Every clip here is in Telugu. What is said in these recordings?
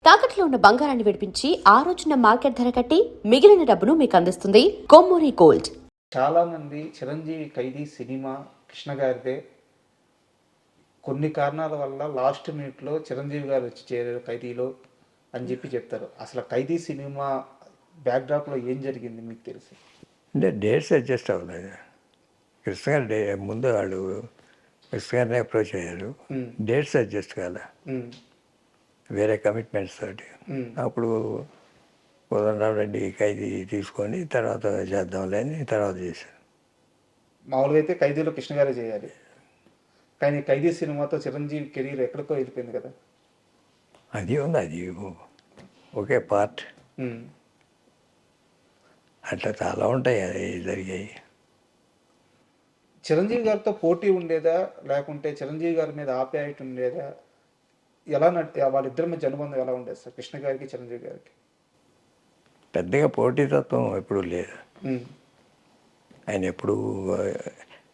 తాకట్లో ఉన్న బంగారాన్ని విడిపించి ఆ రోజున మార్కెట్ ధర కట్టి మిగిలిన డబ్బును మీకు అందిస్తుంది కొమ్మూరి గోల్డ్. చాలా మంది చిరంజీవి ఖైదీ సినిమా కృష్ణ గారిదే, కొన్ని కారణాల వల్ల లాస్ట్ మినిట్లో చిరంజీవి గారు వచ్చి చేరారు ఖైదీలో అని చెప్తారు. అసలు ఖైదీ సినిమా బ్యాక్డ్రాప్లో ఏం జరిగింది మీకు తెలుసు? అంటే డేట్స్ అడ్జస్ట్ అవ్వలేదు. కృష్ణ గారు ముందు వాళ్ళు కృష్ణ గారిని అప్రోచ్ అయ్యారు, డేట్స్ అడ్జస్ట్ కాలే, వేరే కమిట్మెంట్స్ తోటి. అప్పుడు కోదండరాం రెడ్డి ఖైదీ తీసుకొని తర్వాత చేద్దాంలే అని తర్వాత చేశారు. మామూలుగా అయితే ఖైదీలో కృష్ణ గారే చేయాలి, కానీ ఖైదీ సినిమాతో చిరంజీవి కెరీర్ ఎక్కడికో వెళ్ళిపోయింది కదా. అది ఉంది, అది ఒకే పార్ట్. అట్లా చాలా ఉంటాయి అది జరిగాయి. చిరంజీవి గారితో పోటీ ఉండేదా, లేకుంటే చిరంజీవి గారి మీద ఆప్యాయత ఉండేదా? ఎలా వాళ్ళిద్దరి మధ్య అనుబంధం ఎలా ఉండేది సార్, కృష్ణ గారికి చిరంజీవి గారికి? పెద్దగా పోటీతత్వం ఎప్పుడూ లేదు. ఆయన ఎప్పుడు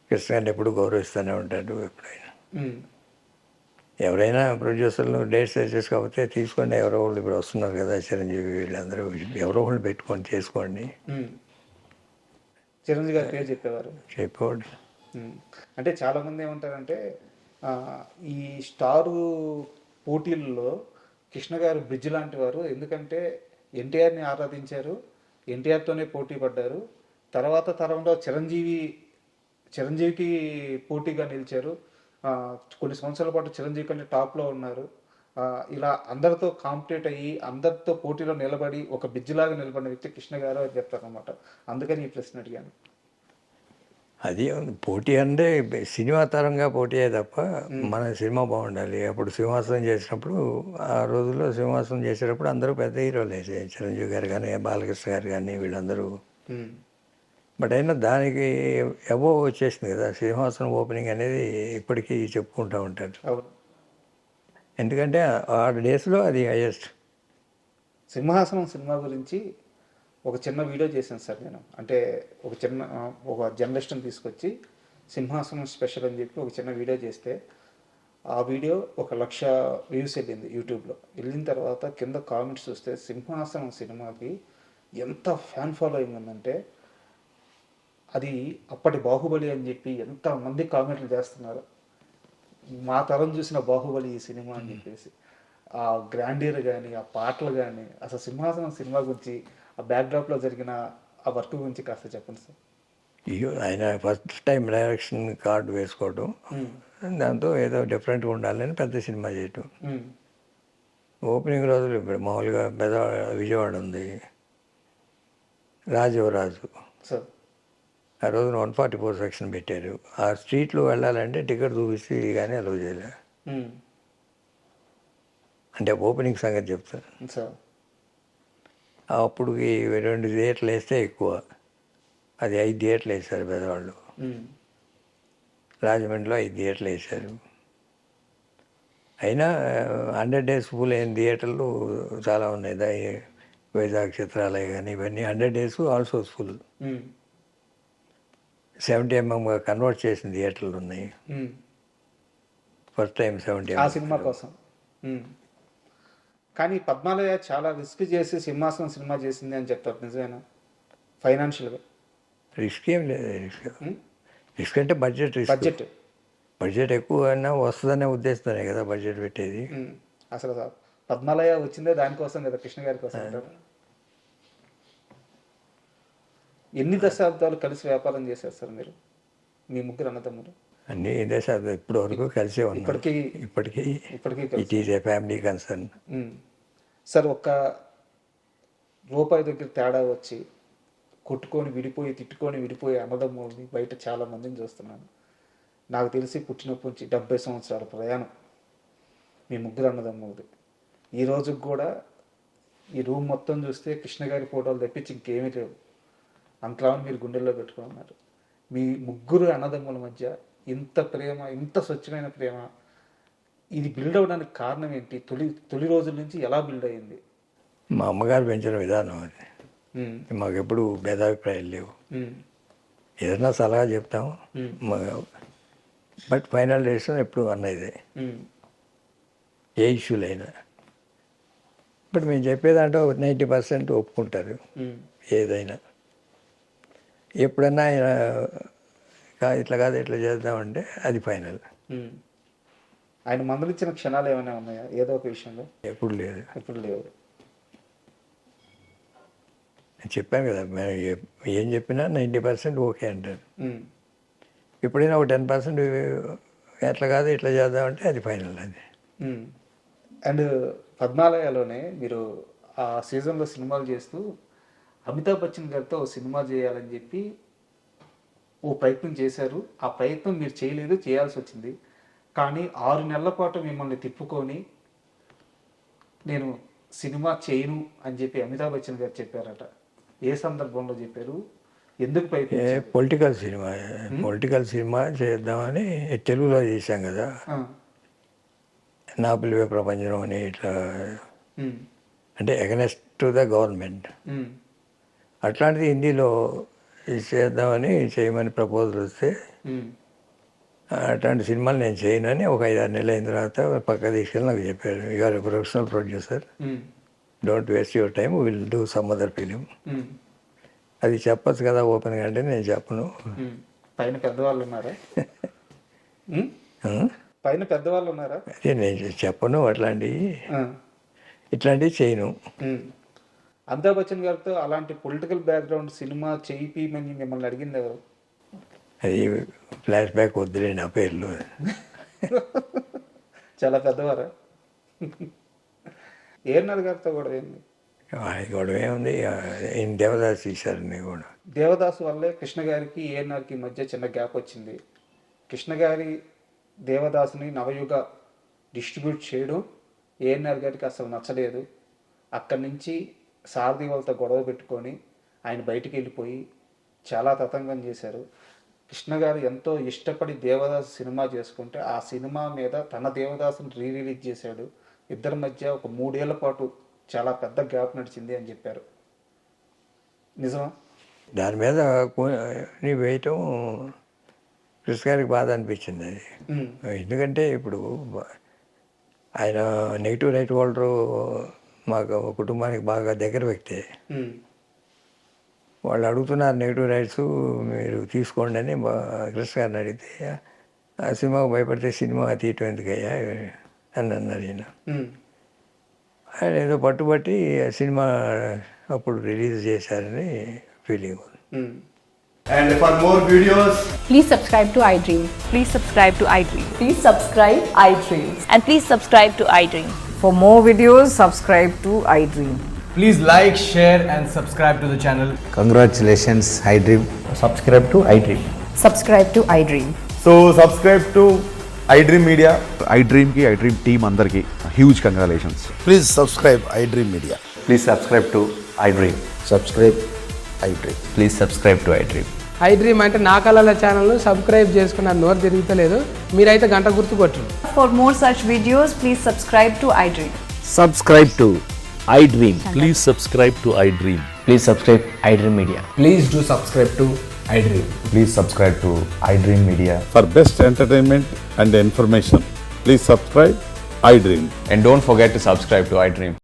కృష్ణ గారిని ఎప్పుడు గౌరవిస్తూనే ఉంటాడు. ఎప్పుడైనా ఎవరైనా ప్రొడ్యూసర్లు డేట్స్ అడ్జస్ట్ కాకపోతే తీసుకోండి, ఎవరో వాళ్ళు ఇప్పుడు వస్తున్నారు కదా చిరంజీవి, వీళ్ళందరూ ఎవరో వాళ్ళు పెట్టుకొని చేసుకోండి. చిరంజీవి గారి పేరు చెప్పేవాడు. అంటే చాలామంది ఏమంటారంటే ఈ స్టారు పోటీల్లో కృష్ణ గారు బ్రిడ్జ్ లాంటి వారు. ఎందుకంటే ఎన్టీఆర్ని ఆరాధించారు, ఎన్టీఆర్తోనే పోటీ పడ్డారు. తర్వాత తరంలో చిరంజీవికి పోటీగా నిలిచారు. కొన్ని సంవత్సరాల పాటు చిరంజీవి కంటే టాప్లో ఉన్నారు. ఇలా అందరితో కాంపిటేట్ అయ్యి అందరితో పోటీలో నిలబడి ఒక బ్రిడ్జ్ లాగా నిలబడిన వ్యక్తి కృష్ణ గారు అని చెప్తారనమాట. అందుకని ఈ ప్రశ్న అడిగాను. అది పోటీ అంటే సినిమా తరంగా పోటీ తప్ప మన సినిమా బాగుండాలి. అప్పుడు సింహాసనం చేసినప్పుడు, ఆ రోజుల్లో సింహాసనం చేసేటప్పుడు అందరూ పెద్ద హీరోలే, చిరంజీవి గారు కానీ బాలకృష్ణ గారు కానీ వీళ్ళందరూ. బట్ అయినా దానికి అబోవ్ వచ్చేసింది కదా సింహాసనం ఓపెనింగ్ అనేది, ఇప్పటికీ చెప్పుకుంటూ ఉంటారు. ఎందుకంటే ఆ డేస్లో అది హైయెస్ట్. సింహాసనం సినిమా గురించి ఒక చిన్న వీడియో చేశాను సార్ నేను. అంటే ఒక జర్నలిస్ట్ని తీసుకొచ్చి సింహాసనం స్పెషల్ అని చెప్పి ఒక చిన్న వీడియో చేస్తే, ఆ వీడియో 1,00,000 వ్యూస్ వెళ్ళింది యూట్యూబ్లో. వెళ్ళిన తర్వాత కింద కామెంట్స్ చూస్తే సింహాసనం సినిమాకి ఎంత ఫ్యాన్ ఫాలోయింగ్ ఉందంటే, అది అప్పటి బాహుబలి అని చెప్పి ఎంతమంది కామెంట్లు చేస్తున్నారు. మా తరం చూసిన బాహుబలి ఈ సినిమా అని చెప్పేసి, ఆ గ్రాండీర్ కానీ ఆ పాటలు కానీ, అసలు సింహాసనం సినిమా గురించి ఆ బ్యాక్డ్రాప్లో జరిగిన ఆ వర్క్ గురించి కాస్త చెప్పండి సార్. ఆయన ఫస్ట్ టైం డైరెక్షన్ కార్డు వేసుకోవడం, దాంతో ఏదో డిఫరెంట్గా ఉండాలని పెద్ద సినిమా చేయటం. ఓపెనింగ్ రోజులు ఇప్పుడు మామూలుగా విజయవాడ ఉంది, రాజీవరాజు సార్. ఆ రోజున 144 సెక్షన్ పెట్టారు. ఆ స్ట్రీట్లో వెళ్ళాలంటే టికెట్ చూపిస్తే కానీ అలౌ చేయలే. అంటే ఓపెనింగ్ సంగతి చెప్తాను సార్. అప్పుడు 2 థియేటర్లు వేస్తే ఎక్కువ, అది 5 థియేటర్లు వేశారు పెద్దవాళ్ళు. రాజమండ్రిలో 5 థియేటర్లు వేశారు. అయినా 100 days ఫుల్ అయిన థియేటర్లు చాలా ఉన్నాయి. వైజాగ్ చిత్రాలయ కానీ ఇవన్నీ 100 days also full. 70mm convert చేసిన థియేటర్లు ఉన్నాయి. ఫస్ట్ టైం 70mm ఆ సినిమా కోసం. కానీ పద్మాలయ చాలా రిస్క్ చేసి సింహాసనం సినిమా చేసింది అని చెప్తారు, నిజమేనా? ఫైనాన్షియల్గా రిస్క్ ఏం లేదు. రిస్క్ అంటే బడ్జెట్ ఎక్కువ అయినా వస్తుందనే ఉద్దేశంతోనే కదా బడ్జెట్ పెట్టేది. అసలు పద్మాలయ వచ్చిందే దానికోసం కదా, కృష్ణ గారి కోసం అంటారు. ఎన్ని దశాబ్దాలు కలిసి వ్యాపారం చేశారు సార్ మీరు, మీ ముగ్గురు అన్నదమ్ములు? అన్ని దశాబ్దాలు ఇప్పటి వరకు కలిసే ఉన్నాం. ఇప్పటికీ it is a family concern. Sir, ఒక్క రూపాయి దగ్గర తేడా వచ్చి కొట్టుకొని తిట్టుకొని విడిపోయే అన్నదమ్ముల్ని బయట చాలా మందిని చూస్తున్నాను. నాకు తెలిసి పుట్టినప్పటి నుంచి 70 సంవత్సరాల ప్రయాణం మీ ముగ్గురు అన్నదమ్ములది. ఈ రోజుకి కూడా ఈ రూమ్ మొత్తం చూస్తే కృష్ణ గారి ఫోటోలు తెప్పించి ఇంకేమీ లేవు. అంతలా మీరు గుండెల్లో పెట్టుకున్నారు. మీ ముగ్గురు అన్నదమ్ముల మధ్య ఇంత ప్రేమ, ఇంత స్వచ్ఛమైన ప్రేమ, ఇది బిల్డ్ అవ్వడానికి కారణం ఏంటి? తొలి రోజుల నుంచి ఎలా బిల్డ్ అయ్యింది? మా అమ్మగారు పెంచిన విధానం అది. మాకు ఎప్పుడు భేదాభిప్రాయాలు లేవు. ఏదైనా సలహా చెప్తాము, బట్ ఫైనల్ డెసిషన్ ఎప్పుడు అన్నదే, ఏ ఇష్యూలైనా. ఇప్పుడు మేము చెప్పేదాంట్లో 90% ఒప్పుకుంటారు ఏదైనా. ఎప్పుడన్నా ఆయన ఇట్లా కాదు ఇట్లా చేద్దామంటే అది ఫైనల్. ఆయన మందలిచ్చిన క్షణాలు ఏమైనా ఉన్నాయా ఏదో ఒక విషయంలో? ఎప్పుడు లేదు. ఎప్పుడు లేవు. నేను చెప్పాను కదా, ఏం చెప్పినా 90% ఓకే అంటారు. ఎప్పుడైనా ఒక 10% ఎట్లా కాదు ఇట్లా చేద్దామంటే అది ఫైనల్. అది అండ్ పద్మాలయలోనే మీరు ఆ సీజన్లో సినిమాలు చేస్తూ అమితాబ్ బచ్చన్ గారితో ఒక సినిమా చేయాలని చెప్పి ఓ ప్రయత్నం చేశారు. ఆ ప్రయత్నం మీరు చేయలేదు, చేయాల్సి వచ్చింది. కానీ 6 నెలల పాటు మిమ్మల్ని తిప్పుకొని నేను సినిమా చేయను అని చెప్పి అమితాబ్ బచ్చన్ గారు చెప్పారట. ఏ సందర్భంలో చెప్పారు, ఎందుకు ప్రయత్నించారు? పొలిటికల్ సినిమా చేద్దామని తెలుగులో చేశాం కదా, నా పిలువే ప్రపంచం అని. ఇట్లా అంటే అగెనెస్ట్ టు ద గవర్నమెంట్. అట్లాంటిది హిందీలో చేద్దామని చేయమని ప్రపోజల్ వస్తే అట్లాంటి సినిమాలు నేను చేయను అని ఒక 5-6 నెలలు అయిన తర్వాత పక్క తీసుకెళ్ళి నాకు చెప్పారు, you're professional producer, don't waste your time, will do some other film. అది చెప్పచ్చు కదా ఓపెన్గా అంటే నేను చెప్పను. పైన పెద్దవాళ్ళు ఉన్నారా? పైన పెద్దవాళ్ళు ఉన్నారా? అదే నేను చెప్పను, ఇట్లాంటివి చేయను. అమితాబ్ బచ్చన్ గారితో అలాంటి పొలిటికల్ బ్యాక్గ్రౌండ్ సినిమా చేయిమని మిమ్మల్ని అడిగింది ఎవరు? అది ఫ్లాష్ బ్యాక్ వద్దులే, నా పేర్లు చాలా పెద్దవారా? ఏఎన్ఆర్ గారితో కూడా ఏంది గొడవ ఏముంది, దేవదాస్ తీశారని కూడా. దేవదాసు వల్లే కృష్ణ గారికి ఏఎన్ఆర్కి మధ్య చిన్న గ్యాప్ వచ్చింది. కృష్ణ గారి దేవదాసుని నవయుగ డిస్ట్రిబ్యూట్ చేయడం ఏఎన్ఆర్ గారికి అసలు నచ్చలేదు. అక్కడి నుంచి సారథి వాళ్ళతో గొడవ పెట్టుకొని ఆయన బయటికి వెళ్ళిపోయి చాలా తతంగం చేశారు. కృష్ణ గారు ఎంతో ఇష్టపడి దేవదాసు సినిమా చేసుకుంటే ఆ సినిమా మీద తన దేవదాసుని రిలీజ్ చేశాడు. ఇద్దరి మధ్య ఒక 3 ఏళ్ల పాటు చాలా పెద్ద గ్యాప్ నడిచింది అని చెప్పారు. నిజమా? దాని మీద వేయటం కృష్ణ గారికి బాధ అనిపించింది అది. ఎందుకంటే ఇప్పుడు ఆయన నెగిటివ్ రైట్ హోల్డరు మాకు కుటుంబానికి బాగా దగ్గర వ్యక్తి. వాళ్ళు అడుగుతున్నారు నెగిటివ్ రైట్స్ మీరు తీసుకోండి అని కృష్ణ గారిని అడిగితే, ఆ సినిమాకు భయపడితే సినిమా తీయటం ఎందుకయ్యా అని అన్నారు ఈయన. ఆయన ఏదో పట్టుబట్టి సినిమా అప్పుడు రిలీజ్ చేశారని feeling. And for more videos, please subscribe to iDream. Please subscribe to iDream. Please subscribe iDream. And please subscribe to iDream. For more videos, subscribe to iDream. please like, share and subscribe to the channel. Congratulations, iDream. Subscribe to iDream. Subscribe to iDream. So subscribe to iDream Media. iDream ki iDream team andarki huge congratulations. Please subscribe iDream Media. Please subscribe to iDream. Subscribe iDream. Please subscribe to iDream. iDream అంటే నా కళల ఛానల్ను సబ్స్క్రైబ్ చేసుకున్న నోరు తిరుగుతలేదు, మీరైతే గంట గుర్తు కొట్టండి. For more such videos, please subscribe to iDream. Subscribe to iDream. Please subscribe to iDream. Please subscribe iDream Media. Please do subscribe to iDream. Please subscribe to iDream Media. For best entertainment and information, please subscribe iDream. And don't forget to subscribe to iDream.